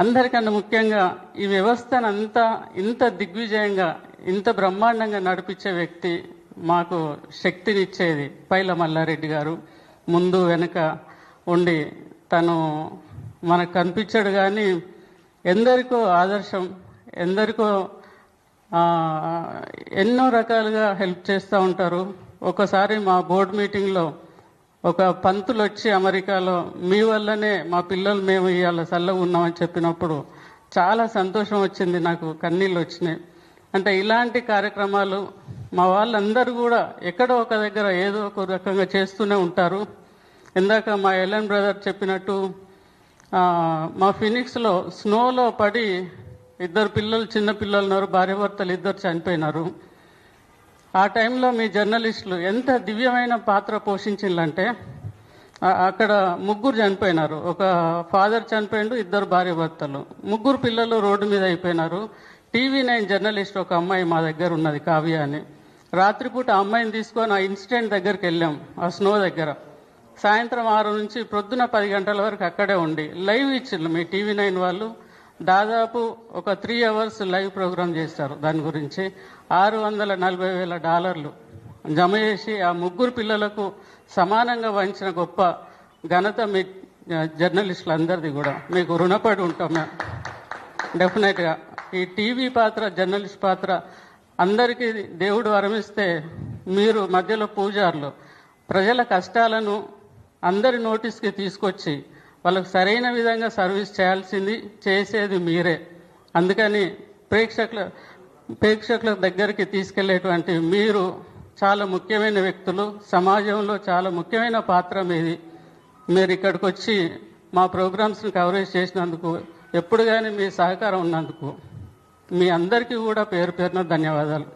అందరికన్నా ముఖ్యంగా ఈ వ్యవస్థను ఇంత దిగ్విజయంగా ఇంత బ్రహ్మాండంగా నడిపించే వ్యక్తి, మాకు శక్తినిచ్చేది పైల మల్లారెడ్డి గారు. ముందు వెనుక ఉండి తను మనకు కనిపించాడు, కానీ ఎందరికో ఆదర్శం, ఎందరికో ఎన్నో రకాలుగా హెల్ప్ చేస్తూ ఉంటారు. ఒకసారి మా బోర్డు మీటింగ్లో ఒక పంతులు వచ్చి అమెరికాలో, మీ వల్లనే మా పిల్లలు మేము ఇవాళ చల్లగా ఉన్నామని చెప్పినప్పుడు చాలా సంతోషం వచ్చింది, నాకు కన్నీళ్ళు వచ్చినాయి. అంటే ఇలాంటి కార్యక్రమాలు మా వాళ్ళందరూ కూడా ఎక్కడో ఒక దగ్గర ఏదో ఒక రకంగా చేస్తూనే ఉంటారు. ఇందాక మా ఎలన్ బ్రదర్ చెప్పినట్టు మా ఫినిక్స్లో స్నోలో పడి ఇద్దరు పిల్లలు, చిన్న పిల్లలు ఉన్నారు, భార్యాభర్తలు ఇద్దరు చనిపోయినారు. ఆ టైంలో మీ జర్నలిస్టులు ఎంత దివ్యమైన పాత్ర పోషించిందంటే, అక్కడ ముగ్గురు చనిపోయినారు. ఒక ఫాదర్ చనిపోయిండు, ఇద్దరు భార్యాభర్తలు, ముగ్గురు పిల్లలు రోడ్డు మీద అయిపోయినారు. TV9 జర్నలిస్ట్ ఒక అమ్మాయి మా దగ్గర ఉన్నది, కావ్య అని. రాత్రిపూట ఆ అమ్మాయిని తీసుకొని ఆ ఇన్సిడెంట్ దగ్గరికి వెళ్ళాం, ఆ స్నో దగ్గర. సాయంత్రం 6 నుంచి ప్రొద్దున 10 గంటల వరకు అక్కడే ఉండి లైవ్ ఇచ్చిండ్రు మీ TV9 వాళ్ళు. దాదాపు ఒక 3 అవర్స్ లైవ్ ప్రోగ్రామ్ చేస్తారు. దాని గురించి $640,000 జమ చేసి ఆ ముగ్గురు పిల్లలకు సమానంగా వంచిన గొప్ప ఘనత మీ జర్నలిస్టులందరిది కూడా. మీకు రుణపడి ఉంటాం మేము డెఫినెట్గా. ఈ టీవీ పాత్ర, జర్నలిస్ట్ పాత్ర అందరికీ దేవుడు వరమిస్తే, మీరు మధ్యలో పూజారులు ప్రజల కష్టాలను అందరి నోటీస్కి తీసుకొచ్చి వాళ్ళకు సరైన విధంగా సర్వీస్ చేసేది మీరే. అందుకని ప్రేక్షకుల దగ్గరికి తీసుకెళ్లేటువంటి మీరు చాలా ముఖ్యమైన వ్యక్తులు, సమాజంలో చాలా ముఖ్యమైన పాత్ర మీది. మీరు ఇక్కడికి వచ్చి మా ప్రోగ్రామ్స్ని కవరేజ్ చేసినందుకు, ఎప్పుడు కానీ మీ సహకారం ఉన్నందుకు మీ అందరికీ కూడా పేరు పేరున ధన్యవాదాలు.